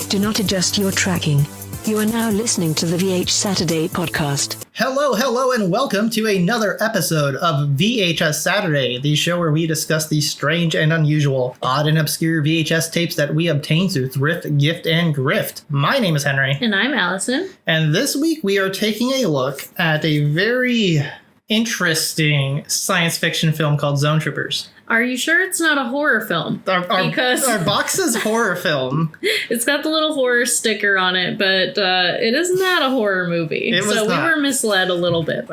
Do not adjust your tracking. You are now listening to the VH Saturday podcast. Hello, and welcome to another episode of VHS Saturday, the show where we discuss the strange and unusual, odd and obscure VHS tapes that we obtain through thrift, gift, and grift. My name is Henry. And I'm Allison. And this week we are taking a look at a very interesting science fiction film called Zone Troopers. Are you sure it's not a horror film? Because our box says horror film. It's got the little horror sticker on it, but it is not a horror movie. We were misled a little bit.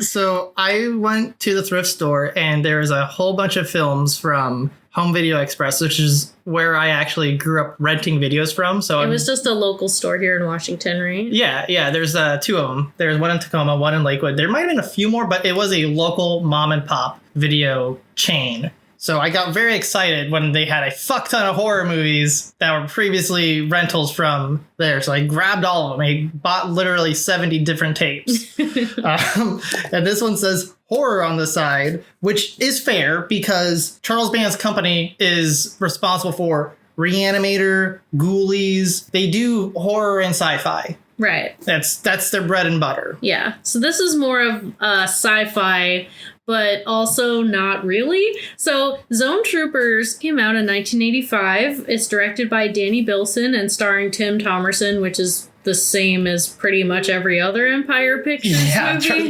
So I went to the thrift store and there was a whole bunch of films from Home Video Express, which is where I actually grew up renting videos from. So it was just a local store here in Washington, right? Yeah. There's two of them. There's one in Tacoma, one in Lakewood. There might have been a few more, but it was a local mom and pop video chain. So I got very excited when they had a fuck ton of horror movies that were previously rentals from there. So I grabbed all of them. I bought literally 70 different tapes. And this one says horror on the side, which is fair because Charles Band's company is responsible for Reanimator, Ghoulies. They do horror and sci-fi. Right. That's their bread and butter. Yeah. So this is more of sci-fi, but also not really. So Zone Troopers came out in 1985. It's directed by Danny Bilson and starring Tim Thomerson, which is the same as pretty much every other Empire Pictures movie.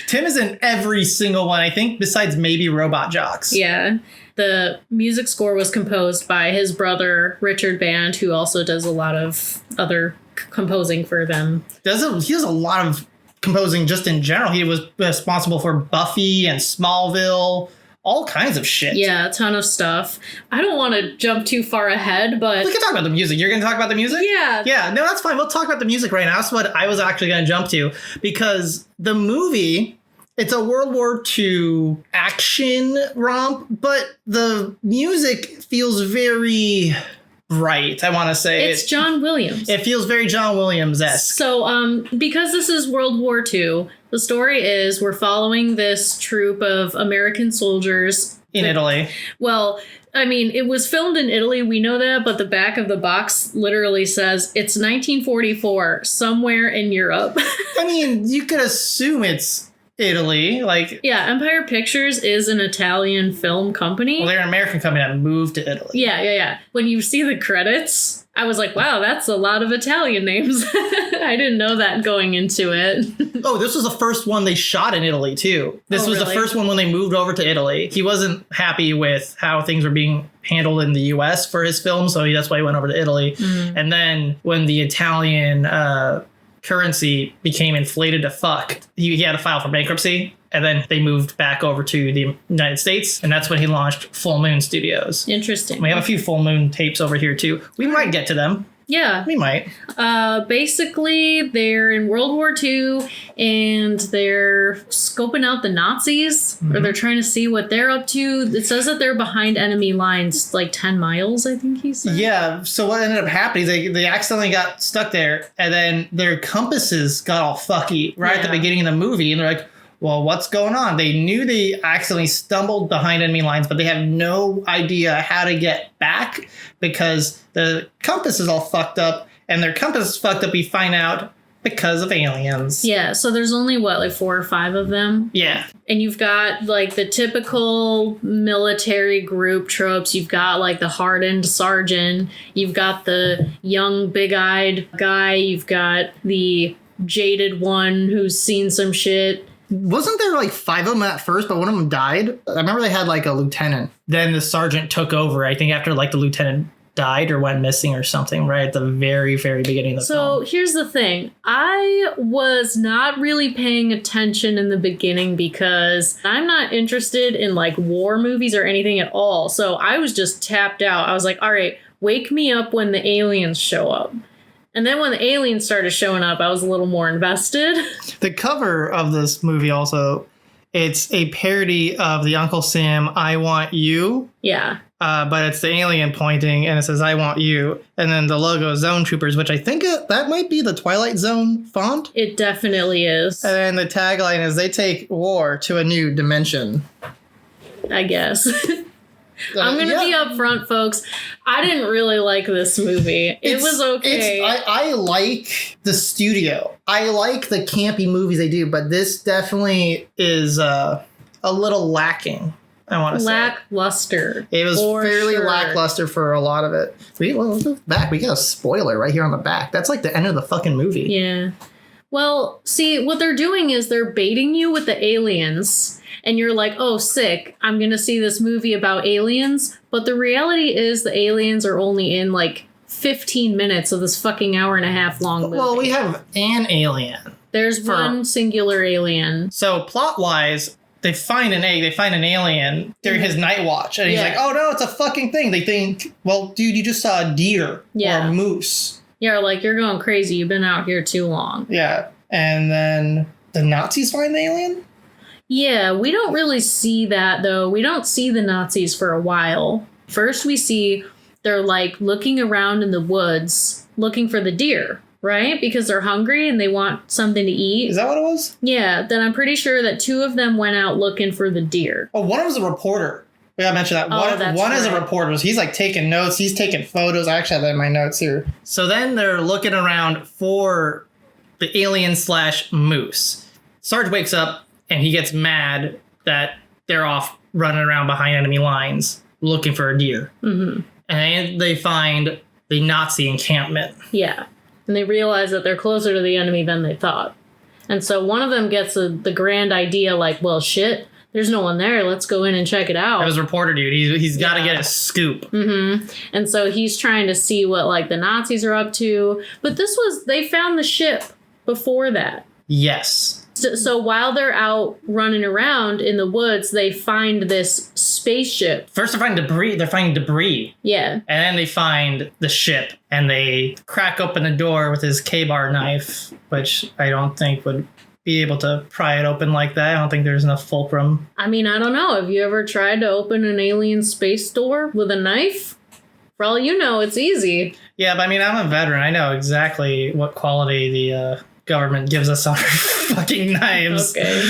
Tim is in every single one, I think, besides maybe Robot Jox. Yeah. The music score was composed by his brother, Richard Band, who also does a lot of other composing for them. He does a lot of composing just in general. He was responsible for Buffy and Smallville, all kinds of shit. Yeah, a ton of stuff. I don't want to jump too far ahead, but we can talk about the music. You're going to talk about the music? Yeah. No, that's fine. We'll talk about the music right now. That's what I was actually going to jump to, because the movie, it's a World War II action romp, but the music feels very bright, I want to say. It's John Williams. It feels very John Williams-esque. So, because this is World War II, the story is we're following this troop of American soldiers in Italy. Well, I mean, it was filmed in Italy, we know that, but the back of the box literally says it's 1944, somewhere in Europe. I mean, you could assume it's Italy, yeah, Empire Pictures is an Italian film company. Well, they're an American company that moved to Italy. Yeah. When you see the credits, I was like, wow, that's a lot of Italian names. I didn't know that going into it. Oh, this was the first one they shot in Italy, too. This was really? The first one when they moved over to Italy. He wasn't happy with how things were being handled in the U.S. for his film, so that's why he went over to Italy. Mm-hmm. And then when the Italian currency became inflated to fuck, he had to file for bankruptcy, and then they moved back over to the United States, and that's when he launched Full Moon Studios. Interesting. We have a few Full Moon tapes over here too. We might get to them. Yeah. We might. Basically, they're in World War II, and they're scoping out the Nazis, or they're trying to see what they're up to. It says that they're behind enemy lines, 10 miles, I think he said. Yeah, so what ended up happening is they accidentally got stuck there, and then their compasses got all fucky at the beginning of the movie, and they're like, well, what's going on? They knew they accidentally stumbled behind enemy lines, but they have no idea how to get back because the compass is all fucked up, and their compass is fucked up, we find out, because of aliens. Yeah, so there's only, 4 or 5 of them? Yeah. And you've got, the typical military group tropes. You've got, the hardened sergeant. You've got the young, big-eyed guy. You've got the jaded one who's seen some shit. Wasn't there 5 of them at first, but one of them died? I remember they had a lieutenant. Then the sergeant took over, I think, after the lieutenant died or went missing or something, right at the very, very beginning of the film. So here's the thing. I was not really paying attention in the beginning because I'm not interested in war movies or anything at all. So I was just tapped out. I was like, all right, wake me up when the aliens show up. And then when the aliens started showing up, I was a little more invested. The cover of this movie also, it's a parody of the Uncle Sam, I Want You. Yeah. But it's the alien pointing, and it says, I want you. And then the logo is Zone Troopers, which I think that might be the Twilight Zone font. It definitely is. And then the tagline is, they take war to a new dimension. I guess. I'm going to be upfront, folks. I didn't really like this movie. It was okay. I like the studio. I like the campy movies they do, but this definitely is a little lacking. I want to say lackluster. it was fairly lackluster for a lot of it. Back, we got a spoiler right here on the back. That's like the end of the fucking movie. Yeah. Well, see, what they're doing is they're baiting you with the aliens, and you're like, oh, sick, I'm going to see this movie about aliens. But the reality is the aliens are only in like 15 minutes of this fucking hour and a half long movie. Well, we have an alien. There's one singular alien. So plot-wise, they find an egg, they find an alien during his night watch. And he's like, oh, no, it's a fucking thing. They think, well, dude, you just saw a deer or a moose. Yeah, like, you're going crazy. You've been out here too long. Yeah. And then the Nazis find the alien? Yeah, we don't really see that, though. We don't see the Nazis for a while. First, we see they're, like, looking around in the woods, looking for the deer, right? Because they're hungry and they want something to eat. Is that what it was? Yeah, then I'm pretty sure that 2 of them went out looking for the deer. Oh, one of them was a reporter. We gotta mention that. One is a reporter. He's like taking notes. He's taking photos. I actually have that in my notes here. So then they're looking around for the alien / moose. Sarge wakes up and he gets mad that they're off running around behind enemy lines looking for a deer. Mm-hmm. And they find the Nazi encampment. Yeah. And they realize that they're closer to the enemy than they thought. And so one of them gets the grand idea, like, well, shit, there's no one there. Let's go in and check it out. That was reporter dude. He's got to get a scoop. Mm-hmm. And so he's trying to see what, like, the Nazis are up to. But they found the ship before that. Yes. So while they're out running around in the woods, they find this spaceship. First they're finding debris. They're finding debris. Yeah. And then they find the ship. And they crack open the door with his K-bar knife, which I don't think would be able to pry it open like that. I don't think there's enough fulcrum. I mean, I don't know. Have you ever tried to open an alien space door with a knife? For all you know, it's easy. Yeah, but I mean, I'm a veteran. I know exactly what quality the government gives us on our fucking knives. Okay.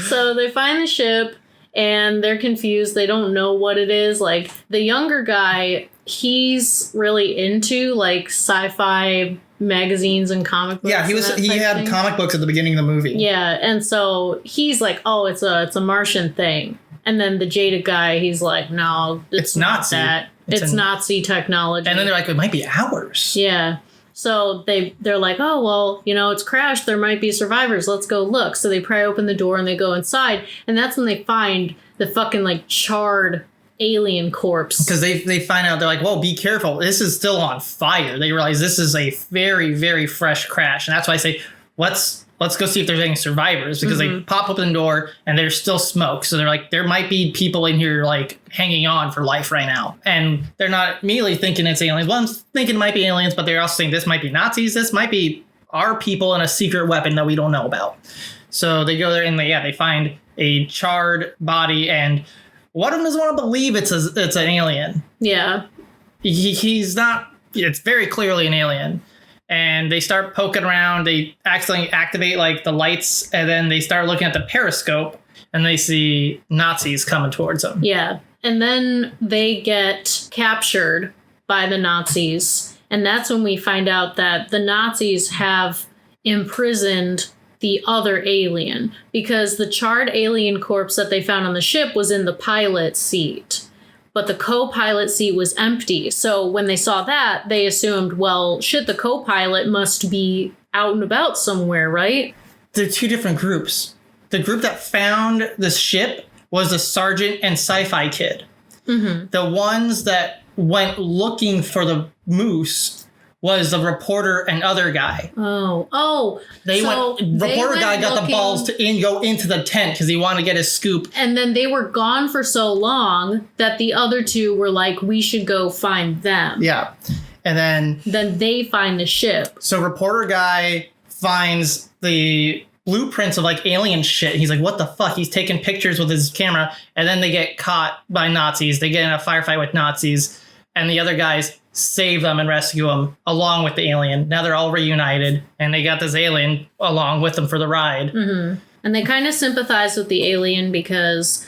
So they find the ship and they're confused. They don't know what it is. Like, the younger guy, he's really into like sci-fi magazines and comic books. Yeah, he had comic books at the beginning of the movie. Yeah, and so he's like, oh, it's a Martian thing. And then the jaded guy, he's like, no, it's not Nazi. that. It's Nazi technology. And then they're like, it might be ours. Yeah. So they're like, oh, well, it's crashed. There might be survivors. Let's go look. So they pry open the door and they go inside. And that's when they find the fucking like charred alien corpse. Because they find out, they're like, well, be careful. This is still on fire. They realize this is a very, very fresh crash. And that's why I say, let's go see if there's any survivors, because they pop open the door and there's still smoke. So they're like, there might be people in here like hanging on for life right now. And they're not immediately thinking it's aliens. Well, I'm thinking it might be aliens, but they're also saying this might be Nazis. This might be our people and a secret weapon that we don't know about. So they go there and they find a charred body, and one of them doesn't want to believe it's an alien. Yeah. He's not, it's very clearly an alien. And they start poking around. They accidentally activate like the lights, and then they start looking at the periscope, and they see Nazis coming towards them. Yeah. And then they get captured by the Nazis. And that's when we find out that the Nazis have imprisoned the other alien, because the charred alien corpse that they found on the ship was in the pilot seat. But the co-pilot seat was empty. So when they saw that, they assumed, well, shit, the co-pilot must be out and about somewhere, right? They're two different groups. The group that found the ship was the sergeant and sci-fi kid. Mm-hmm. The ones that went looking for the moose was the reporter and other guy. Reporter guy got the balls to go into the tent because he wanted to get his scoop. And then they were gone for so long that the other two were like, we should go find them. Yeah. And then they find the ship. So reporter guy finds the blueprints of like alien shit. He's like, what the fuck? He's taking pictures with his camera, and then they get caught by Nazis. They get in a firefight with Nazis, and the other guys save them and rescue them along with the alien. Now they're all reunited, and they got this alien along with them for the ride. Mm-hmm. And they kind of sympathize with the alien because,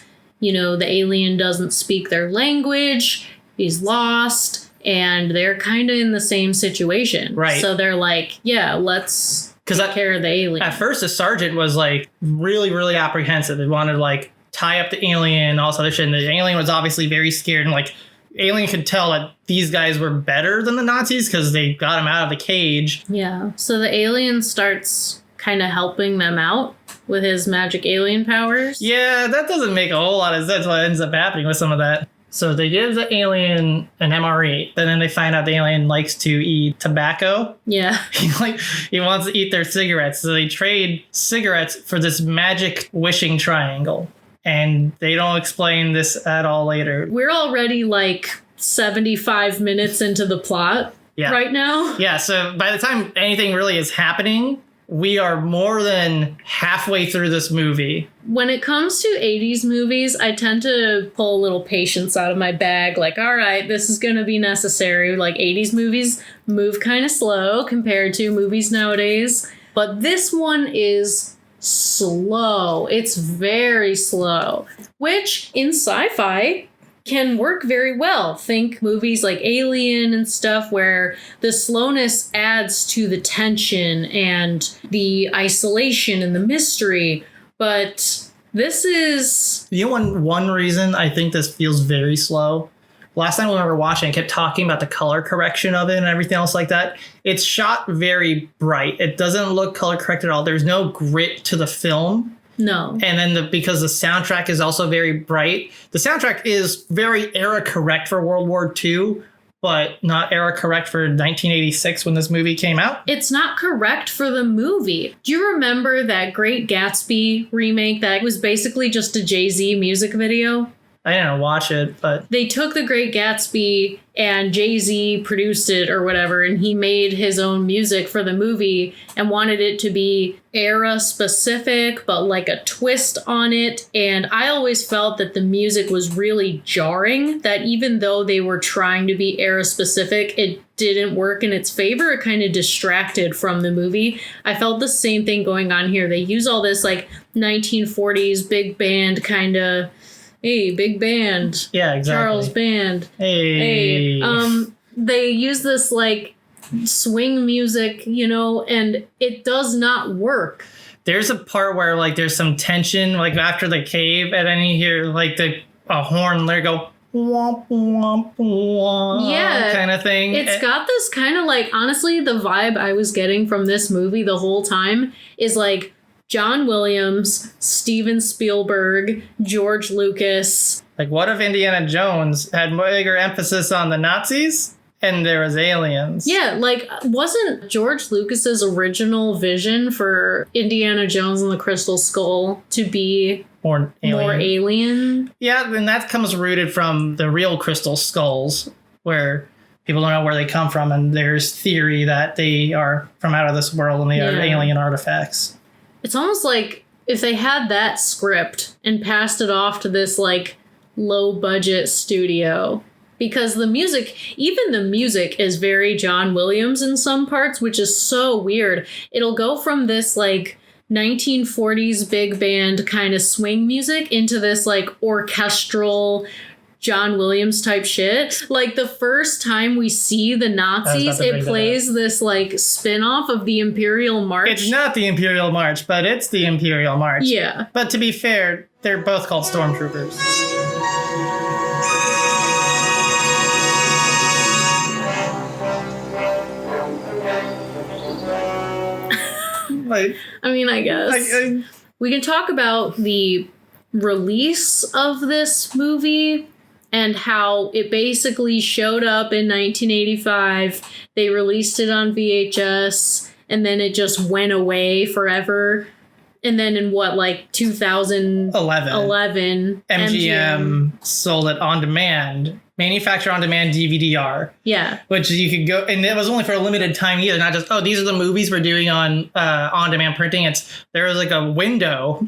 the alien doesn't speak their language, he's lost, and they're kind of in the same situation. Right. So they're like, yeah, let's take care of the alien. At first, the sergeant was like really, really apprehensive. He wanted to like tie up the alien and all this other shit. And the alien was obviously very scared. And like, alien could tell that these guys were better than the Nazis because they got him out of the cage. Yeah. So the alien starts kind of helping them out with his magic alien powers. Yeah, that doesn't make a whole lot of sense what ends up happening with some of that. So they give the alien an MRE, and then they find out the alien likes to eat tobacco. Yeah. He wants to eat their cigarettes. So they trade cigarettes for this magic wishing triangle. And they don't explain this at all later. We're already like 75 minutes into the plot right now. Yeah, so by the time anything really is happening, we are more than halfway through this movie. When it comes to 80s movies, I tend to pull a little patience out of my bag. Like, all right, this is going to be necessary. Like, 80s movies move kind of slow compared to movies nowadays. But this one is slow. It's very slow, which in sci-fi can work very well. Think movies like Alien and stuff where the slowness adds to the tension and the isolation and the mystery. But this is... One reason I think this feels very slow. Last time when we were watching, I kept talking about the color correction of it and everything else like that. It's shot very bright. It doesn't look color corrected at all. There's no grit to the film. No. And then because the soundtrack is also very bright. The soundtrack is very era correct for World War II, but not era correct for 1986 when this movie came out. It's not correct for the movie. Do you remember that Great Gatsby remake that was basically just a Jay-Z music video? I didn't watch it, but... They took The Great Gatsby and Jay-Z produced it or whatever, and he made his own music for the movie and wanted it to be era-specific, but like a twist on it. And I always felt that the music was really jarring, that even though they were trying to be era-specific, it didn't work in its favor. It kind of distracted from the movie. I felt the same thing going on here. They use all this like 1940s big band kind of... Hey, big band. Yeah, exactly. Charles Band. Hey. They use this like swing music, and it does not work. There's a part where like there's some tension, like after the cave, and then you hear like a horn there go womp womp womp kind of thing. It's got this kind of like, honestly, the vibe I was getting from this movie the whole time is like John Williams, Steven Spielberg, George Lucas. Like, what if Indiana Jones had bigger emphasis on the Nazis and there was aliens? Yeah, like, wasn't George Lucas's original vision for Indiana Jones and the Crystal Skull to be more alien? Yeah, and that comes rooted from the real Crystal Skulls, where people don't know where they come from, and there's theory that they are from out of this world and they are alien artifacts. It's almost like if they had that script and passed it off to this like low budget studio, because the music is very John Williams in some parts, which is so weird. It'll go from this like 1940s big band kind of swing music into this like orchestral John Williams type shit. Like the first time we see the Nazis, it plays this like spin-off of the Imperial March. It's not the Imperial March, but it's the Imperial March. Yeah. But to be fair, they're both called Stormtroopers. I guess. We can talk about the release of this movie and how it basically showed up in 1985. They released it on VHS, and then it just went away forever. And then in 2011, MGM sold it on demand, manufacture on demand DVD-R. Yeah. Which you could go, and it was only for a limited time either, not just, these are the movies we're doing on demand printing. There was like a window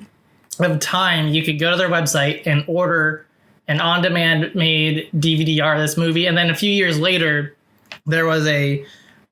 of time you could go to their website and order an on-demand made DVD-R of this movie. And then a few years later, there was a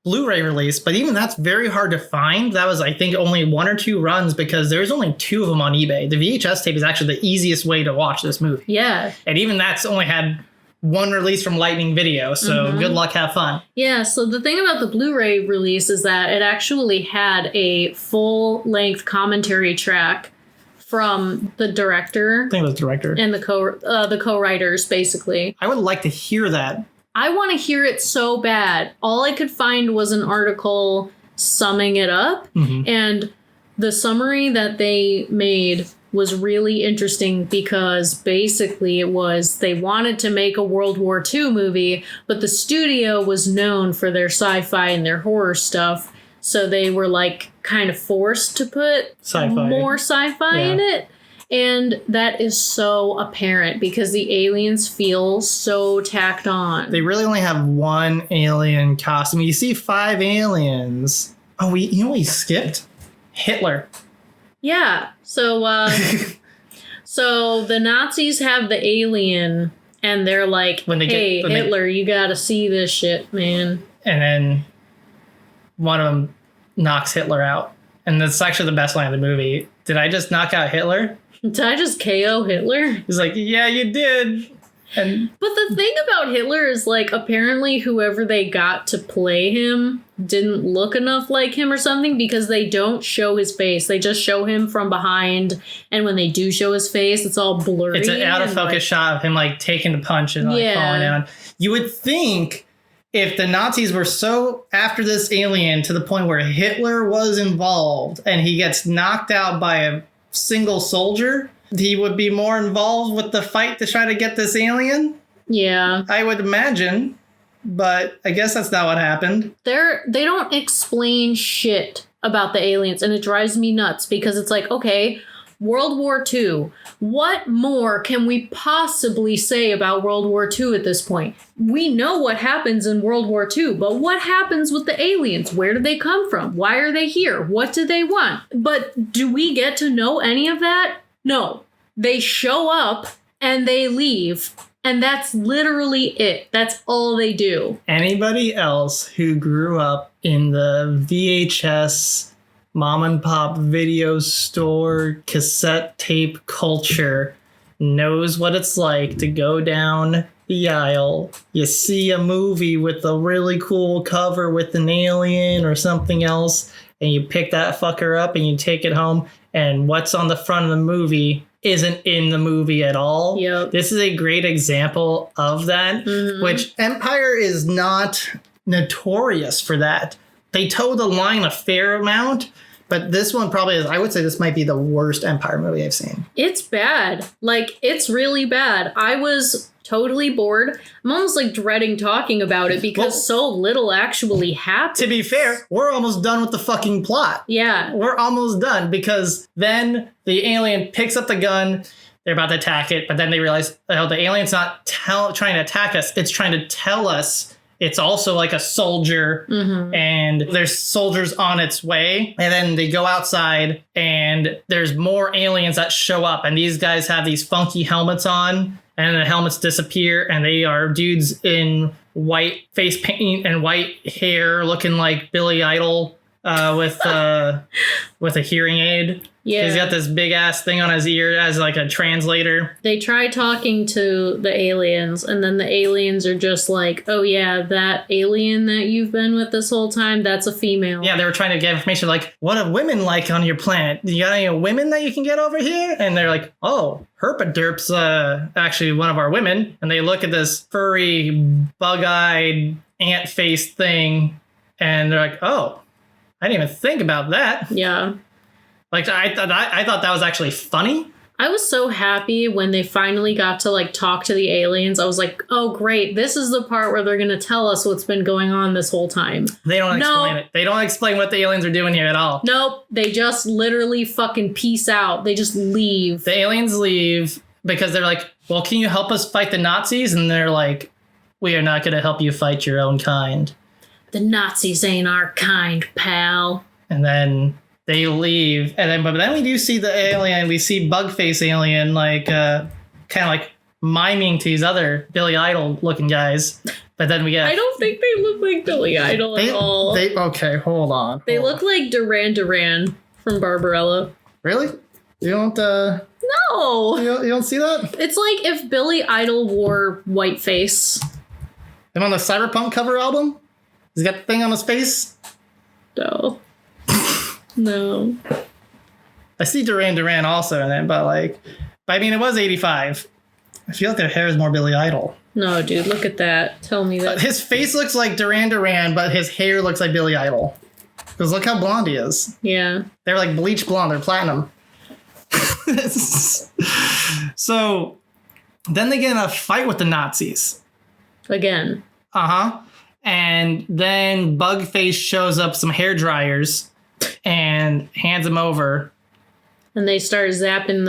Blu-ray release, but even that's very hard to find. That was, I think, only 1 or 2 runs because there's only 2 of them on eBay. The VHS tape is actually the easiest way to watch this movie. Yeah. And even that's only had 1 release from Lightning Video, so good luck, have fun. Yeah, so the thing about the Blu-ray release is that it actually had a full-length commentary track from the director. I think it was director. And the co-writers, basically. I would like to hear that. I want to hear it so bad. All I could find was an article summing it up, and the summary that they made was really interesting because basically it was they wanted to make a World War II movie, but the studio was known for their sci-fi and their horror stuff, so they were like kind of forced to put more sci-fi in it. And that is so apparent because the aliens feel so tacked on. They really only have 1 alien costume. You see 5 aliens. Oh, you know what we skipped? Hitler. Yeah. So so the Nazis have the alien and they're like, hey, Hitler, you gotta see this shit, man. And then one of them knocks Hitler out. And that's actually the best line of the movie. Did I just knock out Hitler? Did I just KO Hitler? He's like, yeah, you did. But the thing about Hitler is, like, apparently whoever they got to play him didn't look enough like him or something because they don't show his face. They just show him from behind. And when they do show his face, it's all blurry. It's an out of focus shot of him, like, taking the punch and like falling down. You would think if the Nazis were so after this alien to the point where Hitler was involved and he gets knocked out by a single soldier, he would be more involved with the fight to try to get this alien. Yeah. I would imagine, but I guess that's not what happened. They don't explain shit about the aliens, and it drives me nuts because it's like, okay, World War II. What more can we possibly say about World War II at this point? We know what happens in World War II, but what happens with the aliens? Where do they come from? Why are they here? What do they want? But do we get to know any of that? No. They show up and they leave, and that's literally it. That's all they do. Anybody else who grew up in the VHS mom and pop video store cassette tape culture knows what it's like to go down the aisle. You see a movie with a really cool cover with an alien or something else, and you pick that fucker up and you take it home, and what's on the front of the movie isn't in the movie at all. Yep. This is a great example of that, which Empire is not notorious for that. They toe the line a fair amount, but this one probably is, I would say this might be the worst Empire movie I've seen. It's bad. Like, it's really bad. I was totally bored. I'm almost like dreading talking about it because so little actually happened. To be fair, we're almost done with the fucking plot. Yeah. We're almost done because then the alien picks up the gun. They're about to attack it, but then they realize, oh, the alien's not trying to attack us. It's trying to tell us it's also like a soldier, and there's soldiers on its way. And then they go outside and there's more aliens that show up, and these guys have these funky helmets on, and the helmets disappear, and they are dudes in white face paint and white hair looking like Billy Idol with a hearing aid. Yeah. He's got this big ass thing on his ear as like a translator. They try talking to the aliens, and then the aliens are just like, oh yeah, that alien that you've been with this whole time, that's a female. Yeah, they were trying to get information like, what are women like on your planet? You got any women that you can get over here? And they're like, oh, Herpaderp's actually one of our women. And they look at this furry, bug-eyed, ant-faced thing, and they're like, oh, I didn't even think about that. Yeah. Like, I thought that was actually funny. I was so happy when they finally got to, like, talk to the aliens. I was like, oh, great. This is the part where they're going to tell us what's been going on this whole time. They don't explain it. They don't explain what the aliens are doing here at all. Nope. They just literally fucking peace out. They just leave. The aliens leave because they're like, well, can you help us fight the Nazis? And they're like, we are not going to help you fight your own kind. The Nazis ain't our kind, pal. And then they leave, but then we do see the alien. We see Bugface alien, like kind of like miming to these other Billy Idol looking guys, But then we get... I don't think they look like Billy Idol at all. Okay, hold on. They look like Duran Duran from Barbarella. Really? You don't, No! you don't see that? It's like if Billy Idol wore whiteface. And on the Cyberpunk cover album? He's got the thing on his face? No. No. I see Duran Duran also in it, but I mean, it was 85. I feel like their hair is more Billy Idol. No, dude, look at that. Tell me that. His face looks like Duran Duran, but his hair looks like Billy Idol. Because look how blonde he is. Yeah. They're like bleach blonde. They're platinum. So then they get in a fight with the Nazis. Again. Uh-huh. And then Bugface shows up some hair dryers and hands them over. And they start zapping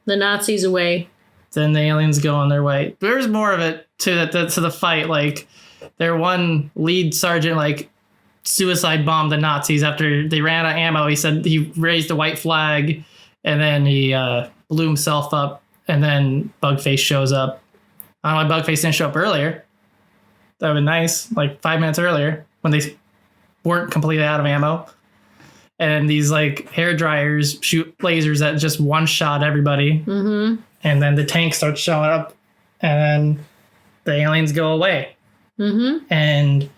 the Nazis away. Then the aliens go on their way. There's more of it to the fight. Like, their one lead sergeant, suicide bombed the Nazis after they ran out of ammo. He said he raised a white flag, and then he blew himself up, and then Bugface shows up. I don't know why Bugface didn't show up earlier. That would have been nice, 5 minutes earlier, when they weren't completely out of ammo. And these, hair dryers shoot lasers that just one-shot everybody. Mm-hmm. And then the tank starts showing up, and then the aliens go away. Mm-hmm. And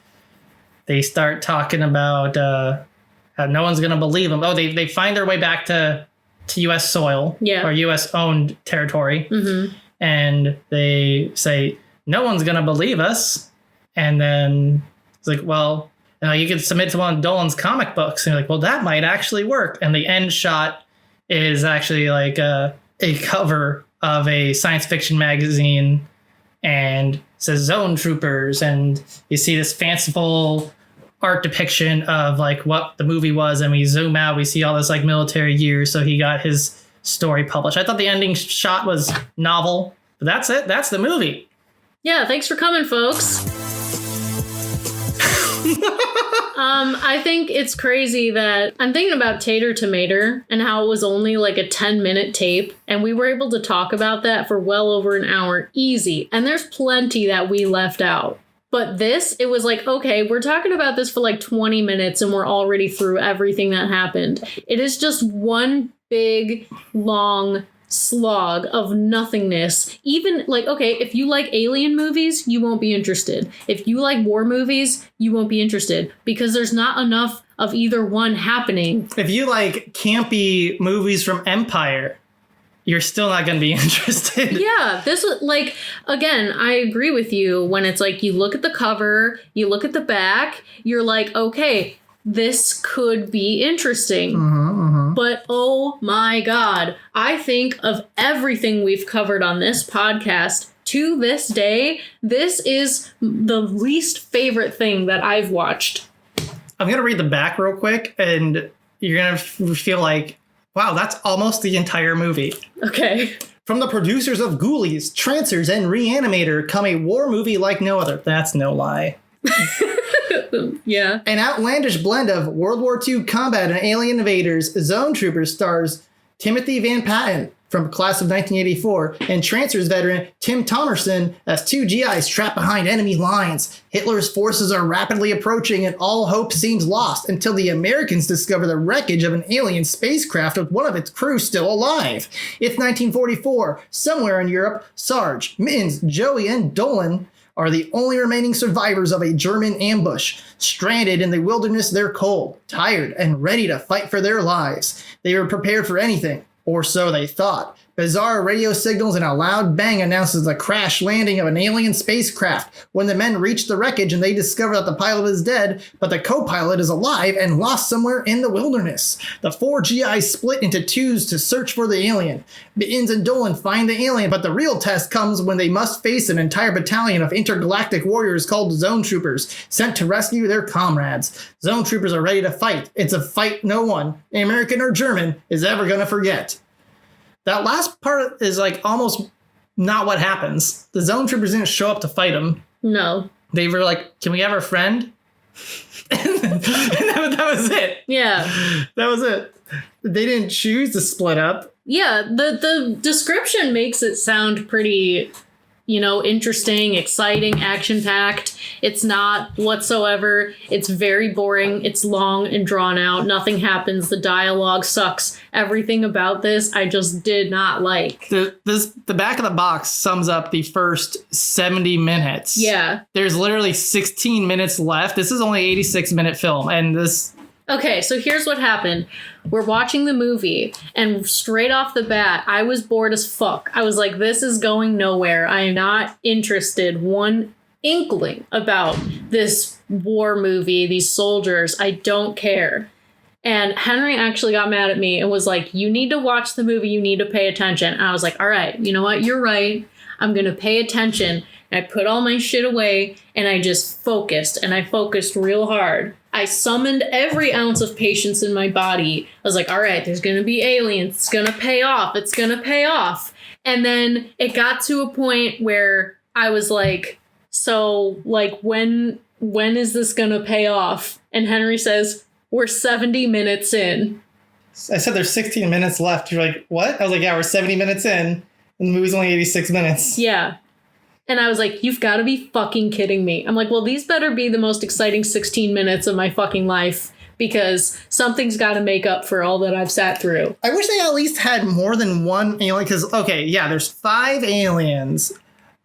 they start talking about how no one's going to believe them. Oh, they find their way back to U.S. soil, or U.S.-owned territory. Mm-hmm. And they say, no one's going to believe us. And then it's like, well, you can submit to one of Dolan's comic books. And you're like, well, that might actually work. And the end shot is actually a cover of a science fiction magazine, and says Zone Troopers, and you see this fanciful art depiction of what the movie was, and we zoom out, we see all this military gear. So he got his story published. I thought the ending shot was novel, but that's it. That's the movie. Yeah, thanks for coming, folks. I think it's crazy that I'm thinking about Tater Tomater and how it was only a 10-minute tape, and we were able to talk about that for well over an hour easy. And there's plenty that we left out. But this, it was okay, we're talking about this for 20 minutes and we're already through everything that happened. It is just one big, long slog of nothingness. Even okay, if you like alien movies, you won't be interested. If you like war movies, you won't be interested, because there's not enough of either one happening. If you like campy movies from Empire, you're still not going to be interested. Yeah, this was again, I agree with you when it's you look at the cover, you look at the back, you're okay, this could be interesting. Mm-hmm. But oh my God, I think of everything we've covered on this podcast to this day, this is the least favorite thing that I've watched. I'm going to read the back real quick, and you're going to feel wow, that's almost the entire movie. Okay. From the producers of Ghoulies, Trancers, and Reanimator come a war movie like no other. That's no lie. Yeah. An outlandish blend of World War II combat and alien invaders, Zone Troopers stars Timothy Van Patten from class of 1984 and Trancers veteran Tim Thomerson as two GIs trapped behind enemy lines. Hitler's forces are rapidly approaching and all hope seems lost until the Americans discover the wreckage of an alien spacecraft with one of its crew still alive. It's 1944. Somewhere in Europe, Sarge, Mittens, Joey, and Dolan are the only remaining survivors of a German ambush. Stranded in the wilderness, they're cold, tired, and ready to fight for their lives. They were prepared for anything, or so they thought. Bizarre radio signals and a loud bang announces the crash landing of an alien spacecraft. When the men reach the wreckage and they discover that the pilot is dead, but the co-pilot is alive and lost somewhere in the wilderness. The four GIs split into twos to search for the alien. Mittens and Dolan find the alien, but the real test comes when they must face an entire battalion of intergalactic warriors called Zone Troopers, sent to rescue their comrades. Zone Troopers are ready to fight. It's a fight no one, American or German, is ever going to forget. That last part is almost not what happens. The Zone Troopers didn't show up to fight him. No. They were like, can we have our friend? and that was it. Yeah. That was it. They didn't choose to split up. Yeah, the description makes it sound pretty interesting, exciting, action-packed. It's not whatsoever. It's very boring. It's long and drawn out. Nothing happens. The dialogue sucks. Everything about this I just did not like. The back of the box sums up the first 70 minutes. Yeah. There's literally 16 minutes left. This is only an 86-minute film, and this... Okay, so here's what happened. We're watching the movie, and straight off the bat, I was bored as fuck. I was like, this is going nowhere. I am not interested one inkling about this war movie, these soldiers. I don't care. And Henry actually got mad at me and was like, you need to watch the movie. You need to pay attention. And I was like, all right, you know what? You're right. I'm going to pay attention. And I put all my shit away, and I just focused, and I focused real hard. I summoned every ounce of patience in my body. I was like, all right, there's going to be aliens. It's going to pay off. It's going to pay off. And then it got to a point where I was like, so, like, when is this going to pay off? And Henry says, we're 70 minutes in. I said there's 16 minutes left. You're like, what? I was like, yeah, we're 70 minutes in, and the movie's only 86 minutes. Yeah. And I was like, you've got to be fucking kidding me. I'm like, well, these better be the most exciting 16 minutes of my fucking life, because something's got to make up for all that I've sat through. I wish they at least had more than one alien, because, okay, yeah, there's 5 aliens,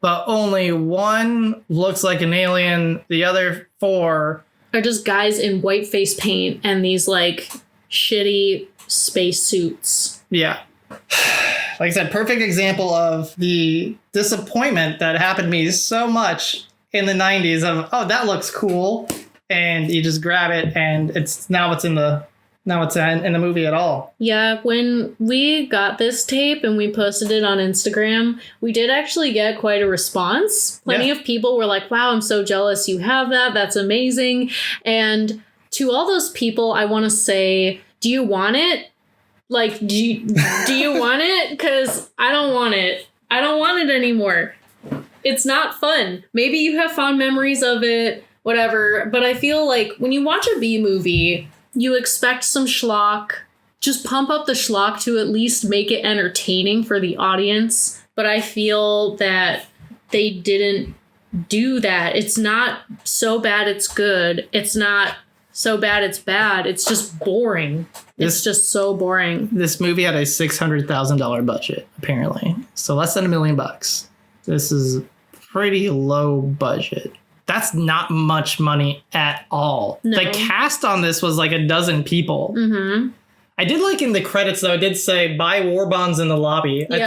but only one looks like an alien. The other 4 are just guys in white face paint and these, like, shitty space suits. Yeah. Like I said, perfect example of the disappointment that happened to me so much in the 90s of, oh, that looks cool. And you just grab it, and it's in the movie at all. Yeah, when we got this tape and we posted it on Instagram, we did actually get quite a response. Plenty of people were like, wow, I'm so jealous you have that. That's amazing. And to all those people, I want to say, do you want it? Like, do you want it? Because I don't want it. I don't want it anymore. It's not fun. Maybe you have fond memories of it, whatever. But I feel like when you watch a B movie, you expect some schlock. Just pump up the schlock to at least make it entertaining for the audience. But I feel that they didn't do that. It's not so bad it's good. It's not so bad it's bad. It's just boring. It's just so boring. This movie had a $600,000 budget, apparently. So less than $1 million. This is pretty low budget. That's not much money at all. No. The cast on this was like a dozen people. Mm-hmm. I did like in the credits, though, it did say, buy war bonds in the lobby. Yeah, I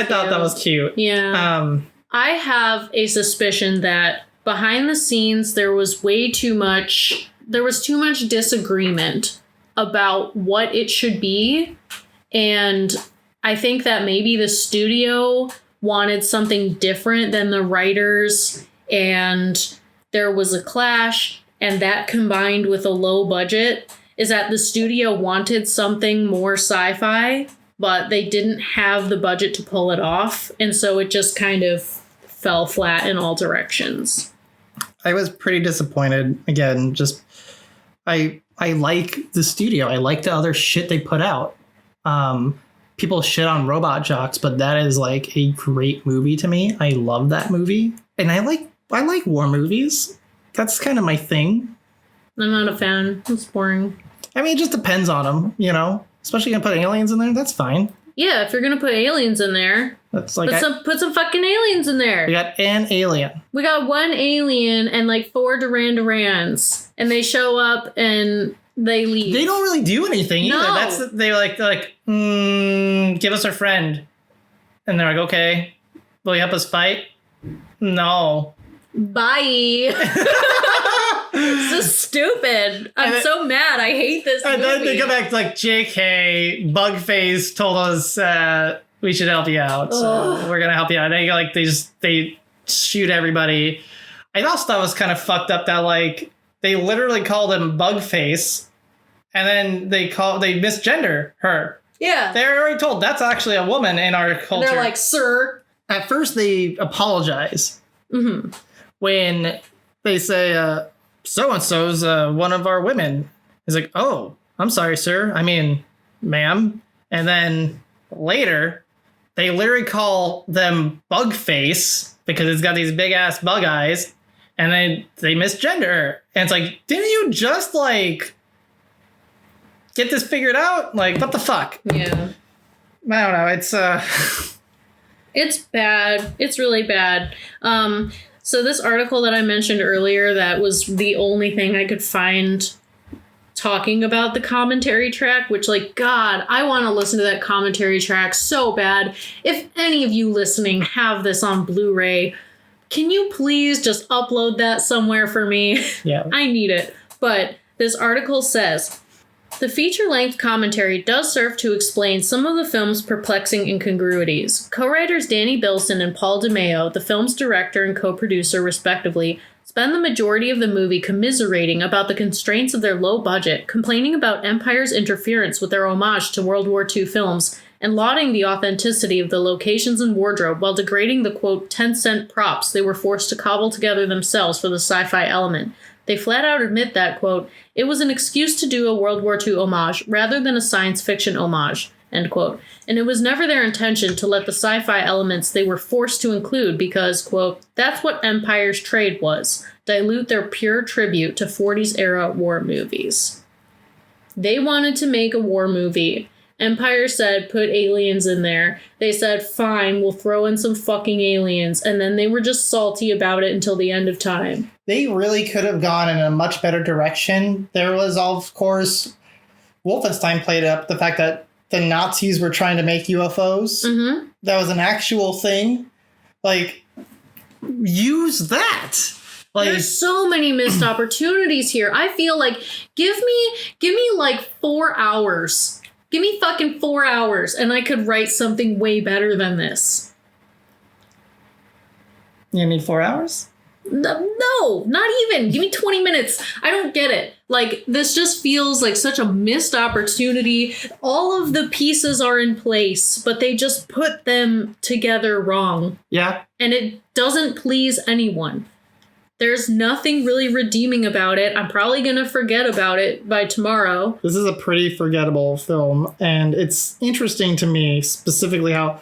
thought that was cute. Yeah. I have a suspicion that behind the scenes, there was too much disagreement about what it should be. And I think that maybe the studio wanted something different than the writers, and there was a clash, and that combined with a low budget is that the studio wanted something more sci-fi, but they didn't have the budget to pull it off. And so it just kind of fell flat in all directions. I was pretty disappointed. Again, just I like the studio. I like the other shit they put out. People shit on Robot Jox, but that is like a great movie to me. I love that movie. And I like war movies. That's kind of my thing. I'm not a fan. It's boring. I mean, it just depends on them, you know? Especially gonna put aliens in there, that's fine. Yeah, if you're gonna put aliens in there, that's like put some fucking aliens in there. We got an alien. We got one alien and like 4 Duran Durans, and they show up and they leave. They don't really do anything either. They're like give us our friend, and they're like, okay, will you help us fight? No. Bye. So stupid. I'm so mad. I hate this movie. And then they come back to like, JK, Bugface told us we should help you out. So we're going to help you out. And they shoot everybody. I also thought it was kind of fucked up that like they literally called him Bugface, and then they misgender her. Yeah. They're already told that's actually a woman in our culture. And they're like, sir. At first they apologize. Mm-hmm. When they say, so-and-so's one of our women. He's like, oh, I'm sorry, sir. I mean, ma'am. And then later, They literally call them Bugface because it's got these big ass bug eyes, and they misgender her. And it's like, didn't you just like get this figured out? Like, what the fuck? Yeah. I don't know. It's It's bad. It's really bad. So this article that I mentioned earlier, that was the only thing I could find talking about the commentary track, which, like, God, I want to listen to that commentary track so bad. If any of you listening have this on Blu-ray, can you please just upload that somewhere for me? Yeah. I need it. But this article says, the feature-length commentary does serve to explain some of the film's perplexing incongruities. Co-writers Danny Bilson and Paul DeMeo, the film's director and co-producer respectively, spend the majority of the movie commiserating about the constraints of their low budget, complaining about Empire's interference with their homage to World War II films, and lauding the authenticity of the locations and wardrobe while degrading the, quote, 10-cent props they were forced to cobble together themselves for the sci-fi element. They flat out admit that, quote, it was an excuse to do a World War II homage rather than a science fiction homage, end quote. And it was never their intention to let the sci-fi elements they were forced to include because, quote, that's what Empire's trade was, dilute their pure tribute to 40s era war movies. They wanted to make a war movie. Empire said, put aliens in there. They said, fine, we'll throw in some fucking aliens. And then they were just salty about it until the end of time. They really could have gone in a much better direction. There was, of course, Wolfenstein played up the fact that the Nazis were trying to make UFOs. Mm-hmm. That was an actual thing. Like, use that. Like, there's so many missed opportunities here. I feel like, give me like 4 hours. Give me fucking 4 hours and I could write something way better than this. you need 4 hours? No, not even. Give me 20 minutes. I don't get it. Like, this just feels like such a missed opportunity. All of the pieces are in place, but they just put them together wrong. Yeah. And it doesn't please anyone. There's nothing really redeeming about it. I'm probably going to forget about it by tomorrow. This is a pretty forgettable film, and it's interesting to me specifically how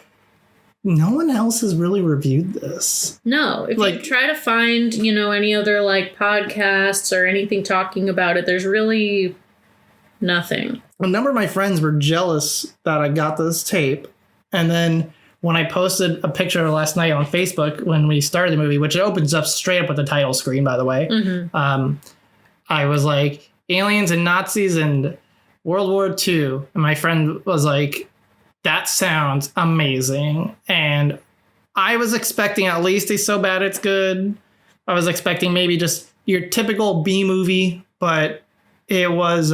no one else has really reviewed this. No, if you try to find, any other like podcasts or anything talking about it, there's really nothing. A number of my friends were jealous that I got this tape, and then when I posted a picture last night on Facebook when we started the movie, which it opens up straight up with the title screen, by the way, I was like, aliens and Nazis and World War II. And my friend was like, that sounds amazing. And I was expecting at least a So Bad It's Good. I was expecting maybe just your typical B movie, but it was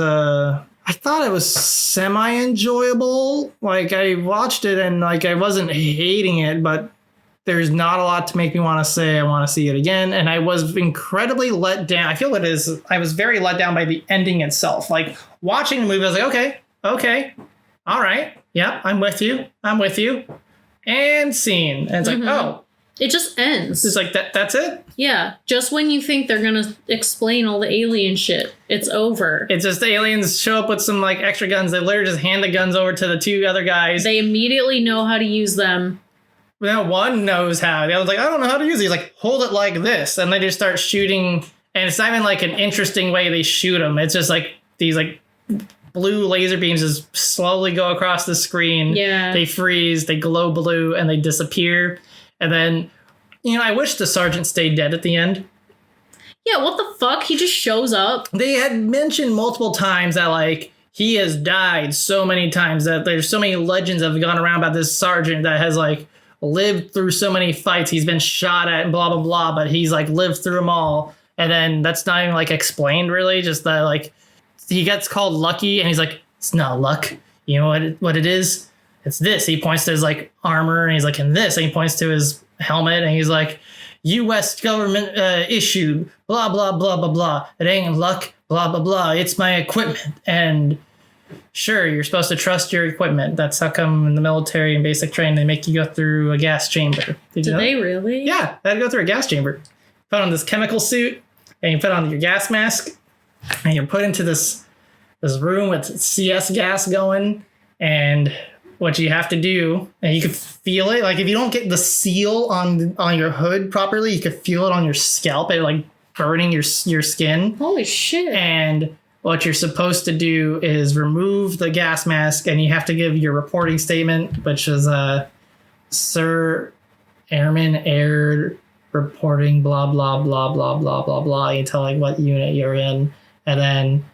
I thought it was semi-enjoyable. Like, I watched it and like I wasn't hating it, but there's not a lot to make me want to say I want to see it again. And I was incredibly let down. I feel I was very let down by the ending itself. Like, watching the movie, I was like, okay, all right. Yep, I'm with you. And scene. And it's like, oh. It just ends. It's like, that's it? Yeah, just when you think they're going to explain all the alien shit, it's over. It's just the aliens show up with some like extra guns. They literally just hand the guns over to the two other guys. They immediately know how to use them. Well, one knows how. The other's like, I don't know how to use it. He's like, hold it like this. And they just start shooting. And it's not even like an interesting way they shoot them. It's just like these like blue laser beams just slowly go across the screen. Yeah. They freeze, they glow blue, and they disappear. And then, I wish the sergeant stayed dead at the end. Yeah, what the fuck? He just shows up. They had mentioned multiple times that, like, he has died so many times, that there's so many legends that have gone around about this sergeant that has, like, lived through so many fights. He's been shot at and blah, blah, blah, but he's, like, lived through them all. And then that's not even, like, explained, really. Just that, like, he gets called lucky, and he's like, it's not luck. You know what it is? It's this. He points to his like armor and he's like, in this, and he points to his helmet and he's like, U.S. government issued, blah, blah, blah, blah, blah. It ain't luck, blah, blah, blah. It's my equipment. And sure, you're supposed to trust your equipment. That's how come in the military and basic training, they make you go through a gas chamber. Did you know they that? really? Yeah, they had to go through a gas chamber. Put on this chemical suit and you put on your gas mask and you're put into this room with CS gas going, and what you have to do, and you could feel it. Like if you don't get the seal on your hood properly, you could feel it on your scalp. It like burning your skin. Holy shit. And what you're supposed to do is remove the gas mask, and you have to give your reporting statement, which is Sir Airman Air reporting blah blah blah blah blah blah blah. You tell like what unit you're in, and then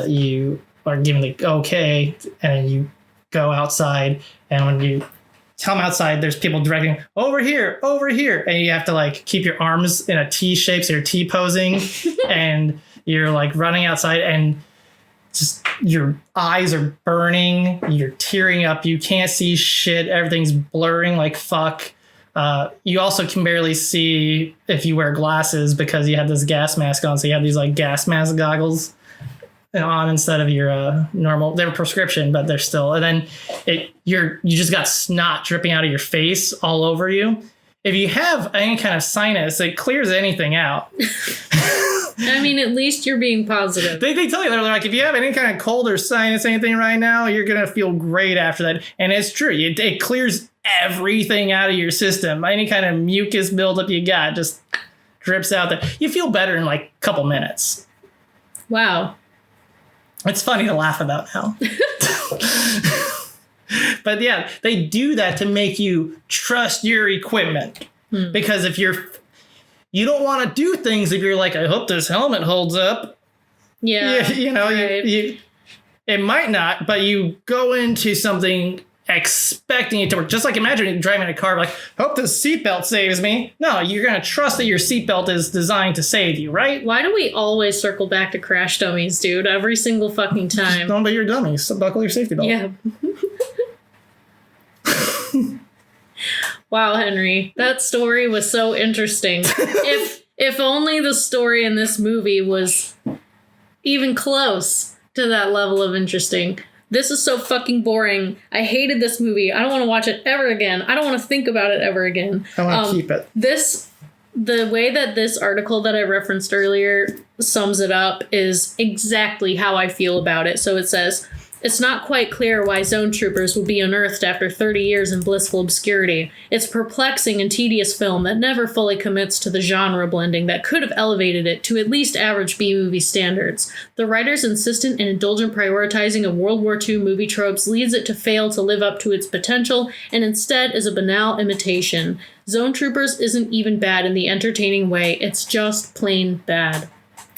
you are given the okay, and you go outside. And when you come outside, there's people directing over here, and you have to like keep your arms in a T shape, so you're T posing, and you're like running outside, and just your eyes are burning, you're tearing up, you can't see shit, everything's blurring like fuck. You also can barely see if you wear glasses because you have this gas mask on, so you have these like gas mask goggles on instead of your normal. They're prescription, but they're still. And then you just got snot dripping out of your face all over you. If you have any kind of sinus, it clears anything out. I mean, at least you're being positive. They tell you, they're like, if you have any kind of cold or sinus, anything right now, you're going to feel great after that. And it's true. It clears everything out of your system. Any kind of mucus buildup you got just drips out there. You feel better in like a couple minutes. Wow. It's funny to laugh about now. But yeah, they do that to make you trust your equipment. Because if you don't want to do things if you're like, I hope this helmet holds up. Yeah. Right. It might not, but you go into something expecting it to work. Just like imagine driving a car like, hope this seatbelt saves me. No, you're going to trust that your seatbelt is designed to save you, right? Why do we always circle back to crash dummies, dude? Every single fucking time. Don't be your dummies. So buckle your safety belt. Yeah. Wow, Henry, that story was so interesting. If only the story in this movie was even close to that level of interesting. This is so fucking boring. I hated this movie. I don't want to watch it ever again. I don't want to think about it ever again. I want to keep it. The way that this article that I referenced earlier sums it up is exactly how I feel about it. So it says, it's not quite clear why Zone Troopers would be unearthed after 30 years in blissful obscurity. It's a perplexing and tedious film that never fully commits to the genre blending that could have elevated it to at least average B-movie standards. The writer's insistent and indulgent prioritizing of World War II movie tropes leads it to fail to live up to its potential and instead is a banal imitation. Zone Troopers isn't even bad in the entertaining way, it's just plain bad.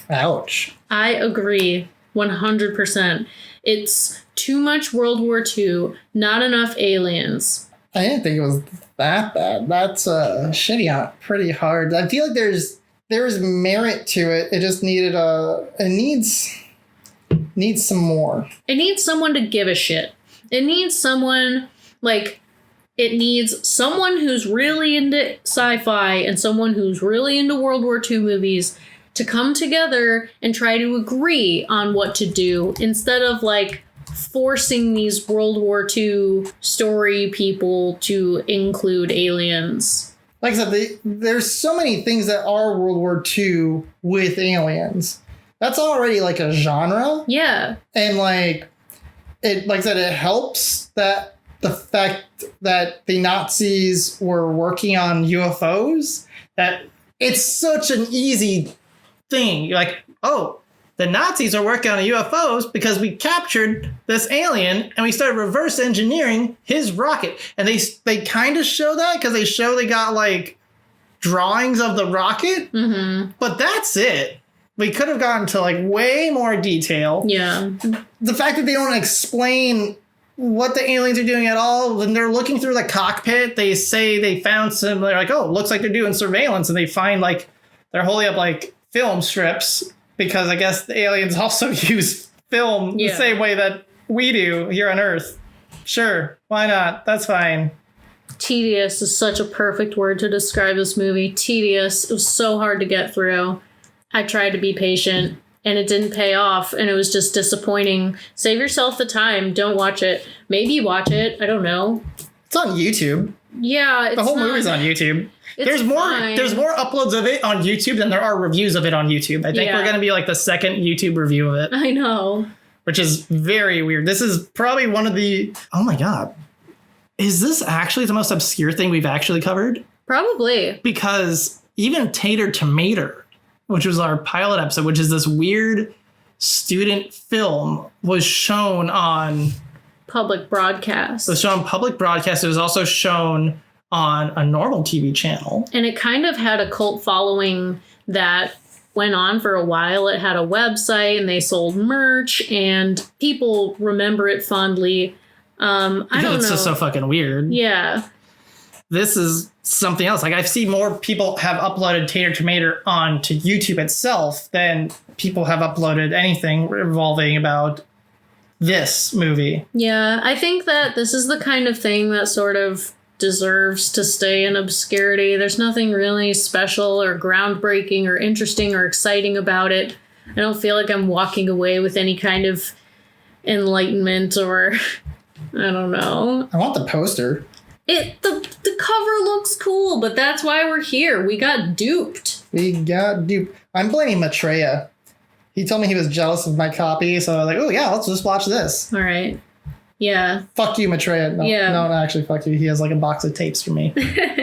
Ouch. I agree 100%. It's too much World War II, not enough aliens. I didn't think it was that bad. That's shitty on it pretty hard. I feel like there's merit to it. It just needed needs some more. It needs someone to give a shit. It needs someone who's really into sci-fi and someone who's really into World War II movies to come together and try to agree on what to do instead of like forcing these World War II story people to include aliens. Like I said, there's so many things that are World War II with aliens. That's already like a genre. Yeah. And like I said, it helps that the fact that the Nazis were working on UFOs, that it's such an easy thing. Like, oh, the Nazis are working on UFOs because we captured this alien and we started reverse engineering his rocket. And they kind of show that because they got like drawings of the rocket. Mm-hmm. But that's it. We could have gotten to like way more detail. Yeah. The fact that they don't explain what the aliens are doing at all. When they're looking through the cockpit, they say they found some, they're like, oh, looks like they're doing surveillance. And they find like, they're holding up like film strips because I guess the aliens also use film the same way that we do here on Earth. Sure, why not? That's fine. Tedious is such a perfect word to describe this movie. Tedious. It was so hard to get through. I tried to be patient and it didn't pay off and it was just disappointing. Save yourself the time. Don't watch it. Maybe watch it. I don't know. It's on YouTube. Yeah, it's the whole movie's on YouTube. There's more uploads of it on YouTube than there are reviews of it on YouTube. I think we're going to be like the second YouTube review of it. I know. Which is very weird. This is probably one of the... Oh my God. is this actually the most obscure thing we've actually covered? Probably. Because even Tater Tomater, which was our pilot episode, which is this weird student film, was shown on Public broadcast. It was shown on public broadcast. It was also shown on a normal TV channel. And it kind of had a cult following that went on for a while. It had a website and they sold merch and people remember it fondly. I don't know. It's just so fucking weird. Yeah. This is something else. Like, I've seen more people have uploaded Tater Tomater onto YouTube itself than people have uploaded anything revolving about this movie. Yeah, I think that this is the kind of thing that sort of deserves to stay in obscurity. There's nothing really special or groundbreaking or interesting or exciting about it. I don't feel like I'm walking away with any kind of enlightenment or I don't know. I want the poster. The cover looks cool, but that's why we're here. We got duped. I'm blaming Maitreya. He told me he was jealous of my copy, so I was like, oh yeah, let's just watch this. All right. Yeah. Fuck you, Maitreya. No, Yeah. no, actually, fuck you. He has like a box of tapes for me.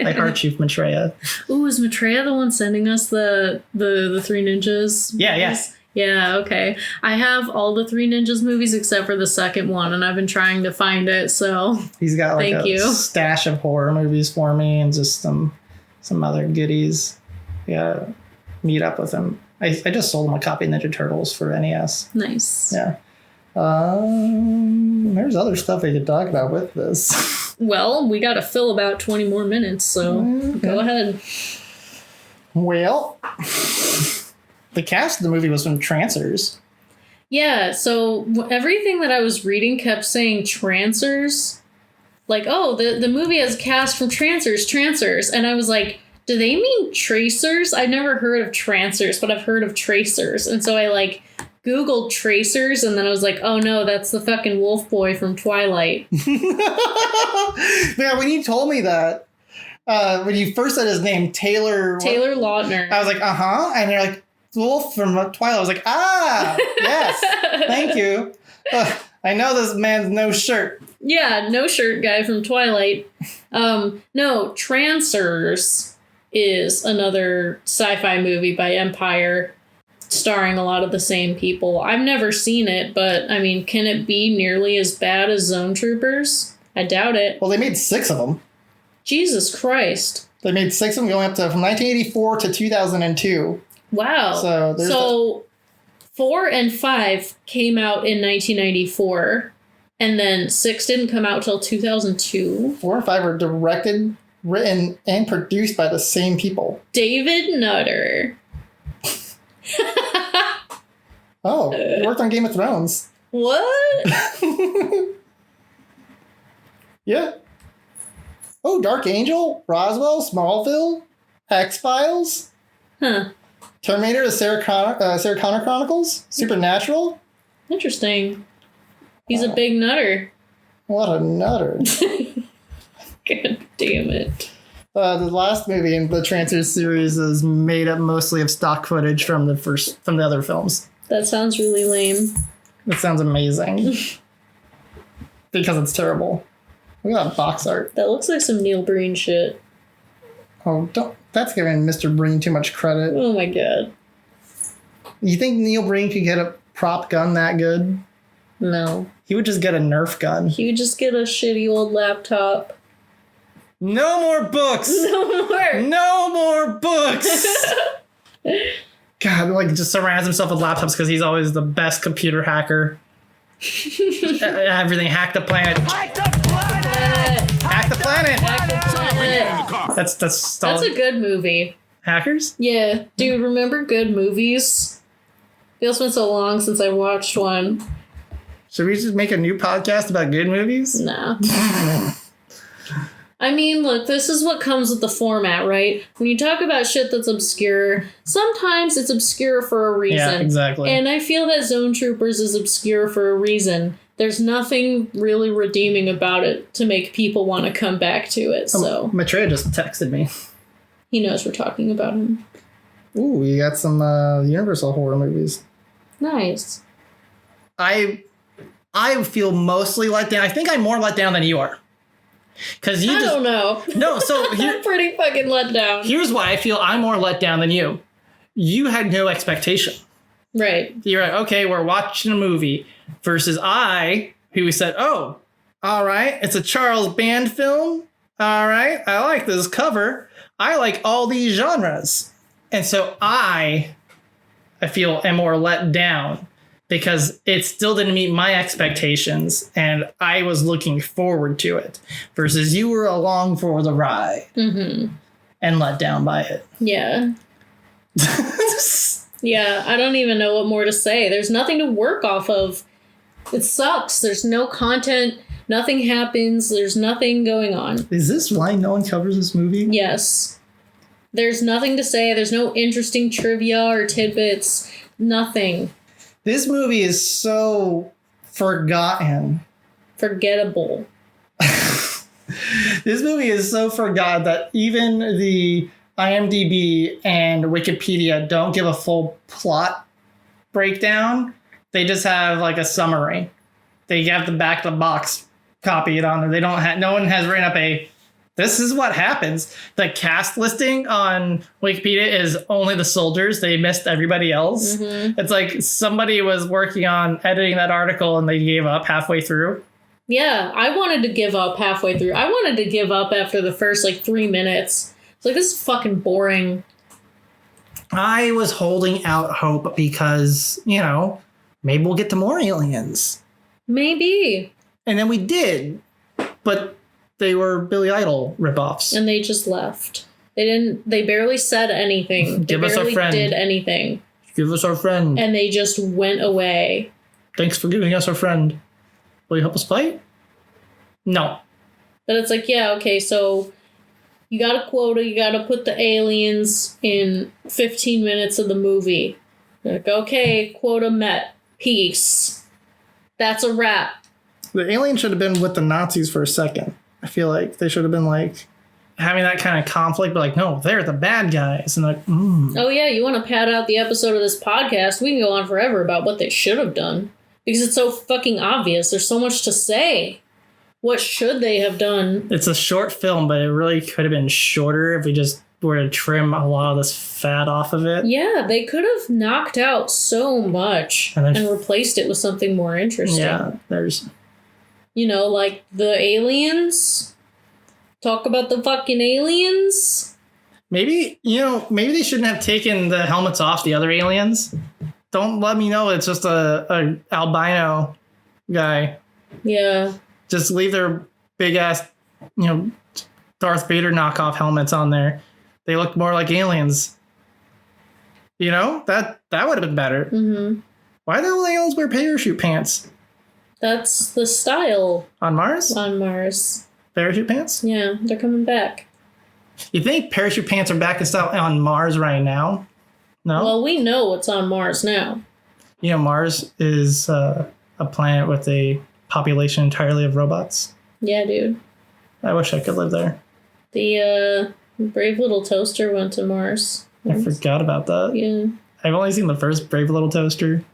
Like our Chief Maitreya. Ooh, is Maitreya the one sending us the Three Ninjas? Yeah, yeah. movies? Yeah, okay. I have all the Three Ninjas movies except for the second one, and I've been trying to find it, so He's got like Thank a you. stash of horror movies for me and just some other goodies. Yeah, meet up with him. I just sold him a copy of Ninja Turtles for NES. nice. Yeah. There's other stuff we could talk about with this. Well, we got to fill about 20 more minutes, so go ahead. Well, the cast of the movie was from Trancers. Yeah, so everything that I was reading kept saying Trancers. Like, oh, the movie has a cast from Trancers. And I was like, do they mean Tracers? I've never heard of Trancers, but I've heard of Tracers. And so I like Googled Tracers, and then I was like, oh no, that's the fucking wolf boy from Twilight. Yeah, when you told me that, when you first said his name, Taylor Lautner. I was like, uh-huh. And you're like, Wolf from Twilight. I was like, ah, yes, thank you. I know this man's no shirt. Yeah, no shirt guy from Twilight. No, Trancers is another sci-fi movie by Empire starring a lot of the same people. I've never seen it, but I mean, can it be nearly as bad as Zone Troopers? I doubt it. Well, they made 6 of them. Jesus Christ. They made 6 of them going up to from 1984 to 2002. Wow. So 4 and 5 came out in 1994, and then 6 didn't come out till 2002. 4 and 5 were directed, written, and produced by the same people. David Nutter. Oh, he worked on Game of Thrones. What? Yeah. Oh, Dark Angel, Roswell, Smallville, X-Files, Huh. Terminator, the Sarah Connor Chronicles, Supernatural. Interesting. He's a big nutter. What a nutter. God damn it. The last movie in the Trancers series is made up mostly of stock footage from the other films. That sounds really lame. That sounds amazing. Because it's terrible. Look at that box art. That looks like some Neil Breen shit. Oh, that's giving Mr. Breen too much credit. Oh my god. You think Neil Breen could get a prop gun that good? No. He would just get a Nerf gun. He would just get a shitty old laptop. No more books! No more! No more books! God, like, just surrounds himself with laptops because he's always the best computer hacker. Everything. Hack the planet. Hack the planet! Hack the planet! That's a good movie. Hackers? Yeah. Dude, remember good movies? Feels been so long since I watched one. Should we just make a new podcast about good movies? Nah. I mean, look, this is what comes with the format, right? When you talk about shit that's obscure, sometimes it's obscure for a reason. Yeah, exactly. And I feel that Zone Troopers is obscure for a reason. There's nothing really redeeming about it to make people want to come back to it, so... Maitreya just texted me. He knows we're talking about him. Ooh, we got some Universal horror movies. Nice. I feel mostly let down. I think I'm more let down than you are. Because you I just don't know. no. So I'm pretty fucking let down. here's why I feel I'm more let down than you. You had no expectation. Right. You're like, okay, we're watching a movie, versus I, who said, oh, all right, it's a Charles Band film. All right, I like this cover. I like all these genres. And so I feel am more let down because it still didn't meet my expectations and I was looking forward to it versus you were along for the ride and let down by it. Yeah. Yeah, I don't even know what more to say. There's nothing to work off of. It sucks. There's no content. Nothing happens. There's nothing going on. Is this why no one covers this movie? Yes. There's nothing to say. There's no interesting trivia or tidbits. Nothing. This movie is so forgotten. Forgettable. This movie is so forgotten that even the IMDb and Wikipedia don't give a full plot breakdown. They just have like a summary. They have the back of the box copy it on there. They don't have, no one has written up this is what happens. The cast listing on Wikipedia is only the soldiers. They missed everybody else. It's like somebody was working on editing that article and they gave up halfway through. Yeah, I wanted to give up halfway through. I wanted to give up after the first 3 minutes. It's like, this is fucking boring. I was holding out hope because, maybe we'll get to more aliens. Maybe. And then we did. But they were Billy Idol ripoffs. And they just left. They barely said anything. Give us our friend. Did anything. Give us our friend. And they just went away. Thanks for giving us our friend. Will you help us fight? No. But it's like, yeah, okay, so you got a quota, you got to put the aliens in 15 minutes of the movie. Like, okay, quota met. Peace. That's a wrap. The aliens should have been with the Nazis for a second. I feel like they should have been having that kind of conflict, but no, they're the bad guys. And Oh yeah, you want to pad out the episode of this podcast? We can go on forever about what they should have done. Because it's so fucking obvious. There's so much to say. What should they have done? It's a short film, but it really could have been shorter if we just were to trim a lot of this fat off of it. Yeah, they could have knocked out so much and replaced it with something more interesting. Yeah, there's... like the aliens. Talk about the fucking aliens. Maybe, maybe they shouldn't have taken the helmets off the other aliens. Don't let me know it's just a albino guy. Yeah. Just leave their big ass, Darth Vader knockoff helmets on there. They look more like aliens. That would have been better. Why do the aliens wear parachute pants? That's the style. On Mars? On Mars. Parachute pants? Yeah, they're coming back. You think parachute pants are back in style on Mars right now? No? Well, we know what's on Mars now. Mars is a planet with a population entirely of robots. Yeah, dude. I wish I could live there. The Brave Little Toaster went to Mars. I forgot about that. Yeah. I've only seen the first Brave Little Toaster.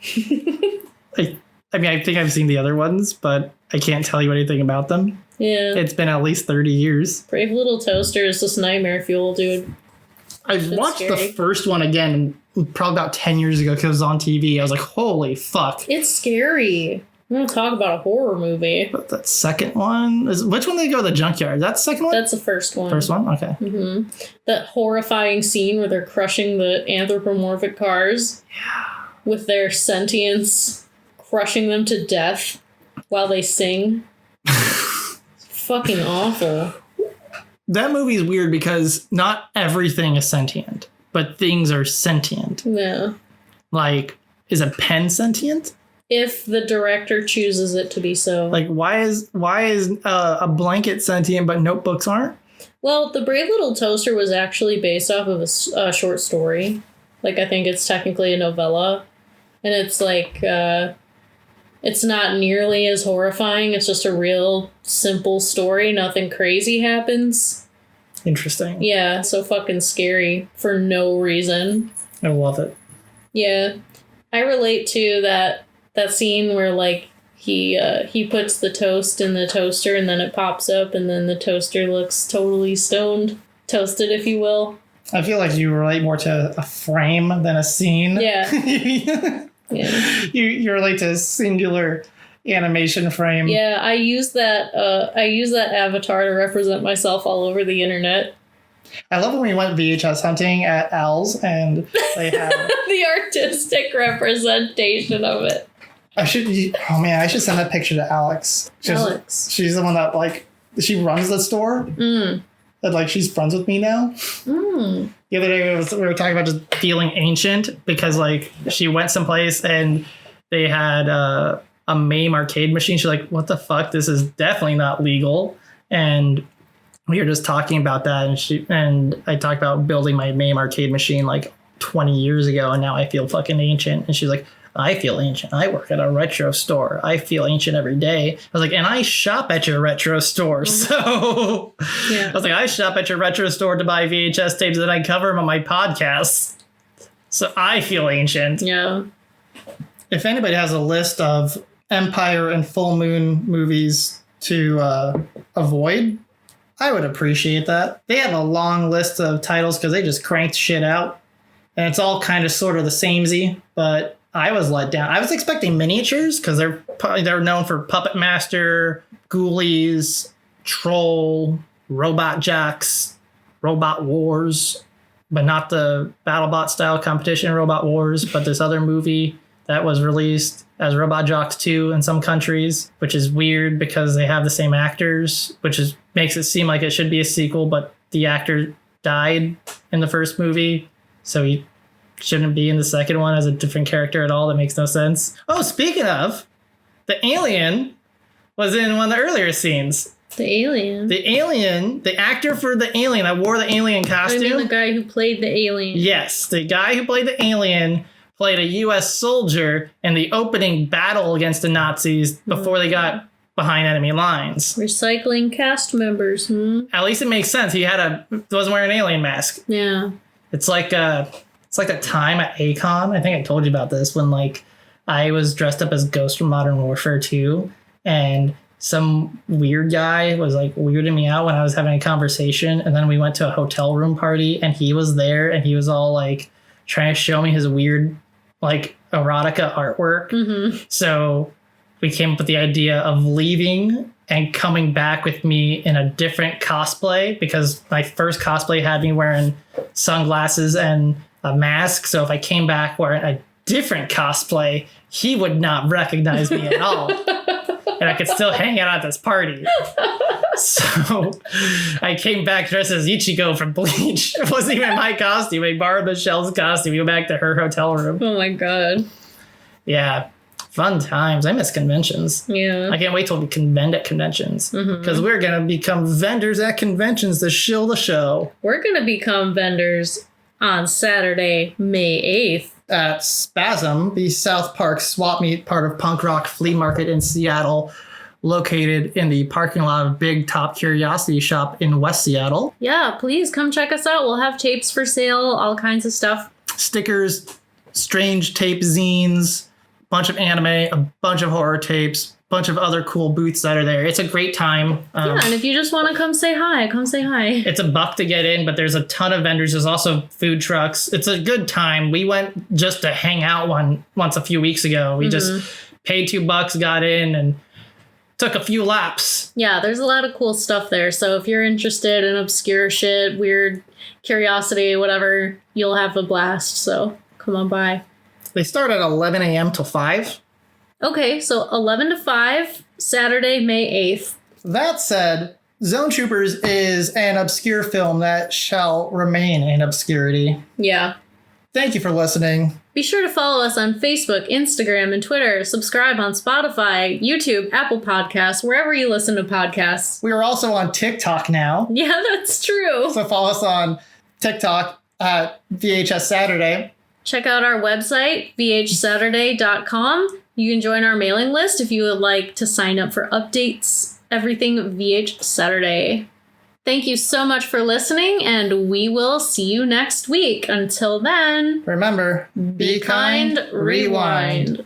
I think I've seen the other ones, but I can't tell you anything about them. Yeah. It's been at least 30 years. Brave Little Toaster is just nightmare fuel, dude. I watched the first one again probably about 10 years ago because it was on TV. I was like, holy fuck. It's scary. I'm going to talk about a horror movie. But that second one? Which one did they go to the junkyard? That's the second one? That's the first one. First one? Okay. That horrifying scene where they're crushing the anthropomorphic cars. Yeah. With their sentience, crushing them to death while they sing. Fucking awful. That movie is weird because not everything is sentient, but things are sentient. Yeah. Is a pen sentient? If the director chooses it to be so. Why is a blanket sentient but notebooks aren't? Well, The Brave Little Toaster was actually based off of a short story. I think it's technically a novella. And it's it's not nearly as horrifying. It's just a real simple story. Nothing crazy happens. Interesting. Yeah, so fucking scary for no reason. I love it. Yeah. I relate to that scene where He puts the toast in the toaster and then it pops up and then the toaster looks totally stoned. Toasted, if you will. I feel like you relate more to a frame than a scene. Yeah. Yeah. You relate to a singular animation frame. Yeah, I use that avatar to represent myself all over the internet. I love when we went VHS hunting at Al's and they have The artistic representation of it. I should send that picture to Alex. She's the one that she runs the store. That she's friends with me now. The other day we were talking about just feeling ancient because she went someplace and they had a MAME arcade machine. She's like, what the fuck? This is definitely not legal. And we were just talking about that, and I talked about building my MAME arcade machine 20 years ago, and now I feel fucking ancient. And she's like, I feel ancient. I work at a retro store. I feel ancient every day. I was like, and I shop at your retro store. So yeah. I was like, I shop at your retro store to buy VHS tapes that I cover them on my podcasts. So I feel ancient. Yeah. If anybody has a list of Empire and Full Moon movies to avoid, I would appreciate that. They have a long list of titles because they just cranked shit out. And it's all kind of sort of the samey, but I was let down. I was expecting miniatures because they're known for Puppet Master, Ghoulies, Troll, Robot Jacks, Robot Wars, but not the BattleBot style competition Robot Wars, but this other movie that was released as Robot Jox 2 in some countries, which is weird because they have the same actors, makes it seem like it should be a sequel, but the actor died in the first movie, so he shouldn't be in the second one as a different character at all. That makes no sense. Oh, speaking of, the alien was in one of the earlier scenes. The alien? The actor for the alien that wore the alien costume. I mean the guy who played the alien. Yes, the guy who played the alien played a U.S. soldier in the opening battle against the Nazis before they got behind enemy lines. Recycling cast members, At least it makes sense. He wasn't wearing an alien mask. Yeah. It's like that time at A-Kon. I think I told you about this when I was dressed up as Ghost from Modern Warfare 2 and some weird guy was weirding me out when I was having a conversation, and then we went to a hotel room party and he was there and he was all trying to show me his weird erotica artwork. So we came up with the idea of leaving and coming back with me in a different cosplay because my first cosplay had me wearing sunglasses and a mask. So if I came back wearing a different cosplay, he would not recognize me at all. And I could still hang out at this party. So I came back dressed as Ichigo from Bleach. It wasn't even my costume. I borrowed Michelle's costume. We went back to her hotel room. Oh my god. Yeah. Fun times. I miss conventions. Yeah. I can't wait till we can vend at conventions. Because we're going to become vendors at conventions to shill the show. We're going to become vendors on Saturday, May 8th. At Spasm, the South Park swap meet part of Punk Rock Flea Market in Seattle, located in the parking lot of Big Top Curiosity Shop in West Seattle. Yeah, please come check us out. We'll have tapes for sale, all kinds of stuff. Stickers, strange tape zines, bunch of anime, a bunch of horror tapes, bunch of other cool booths that are there. It's a great time. Yeah, and if you just want to come say hi, come say hi. It's $1 to get in, but there's a ton of vendors. There's also food trucks. It's a good time. We went just to hang out once a few weeks ago. We just paid $2, got in, and took a few laps. Yeah, there's a lot of cool stuff there. So if you're interested in obscure shit, weird curiosity, whatever, you'll have a blast. So come on by. They start at 11 a.m. till 5. Okay, so 11 to 5, Saturday, May 8th. That said, Zone Troopers is an obscure film that shall remain in obscurity. Yeah. Thank you for listening. Be sure to follow us on Facebook, Instagram, and Twitter. Subscribe on Spotify, YouTube, Apple Podcasts, wherever you listen to podcasts. We are also on TikTok now. Yeah, that's true. So follow us on TikTok at VHS Saturday. Check out our website, vhsaturday.com. You can join our mailing list if you would like to sign up for updates. Everything VH Saturday. Thank you so much for listening, and we will see you next week. Until then, remember, be kind, rewind.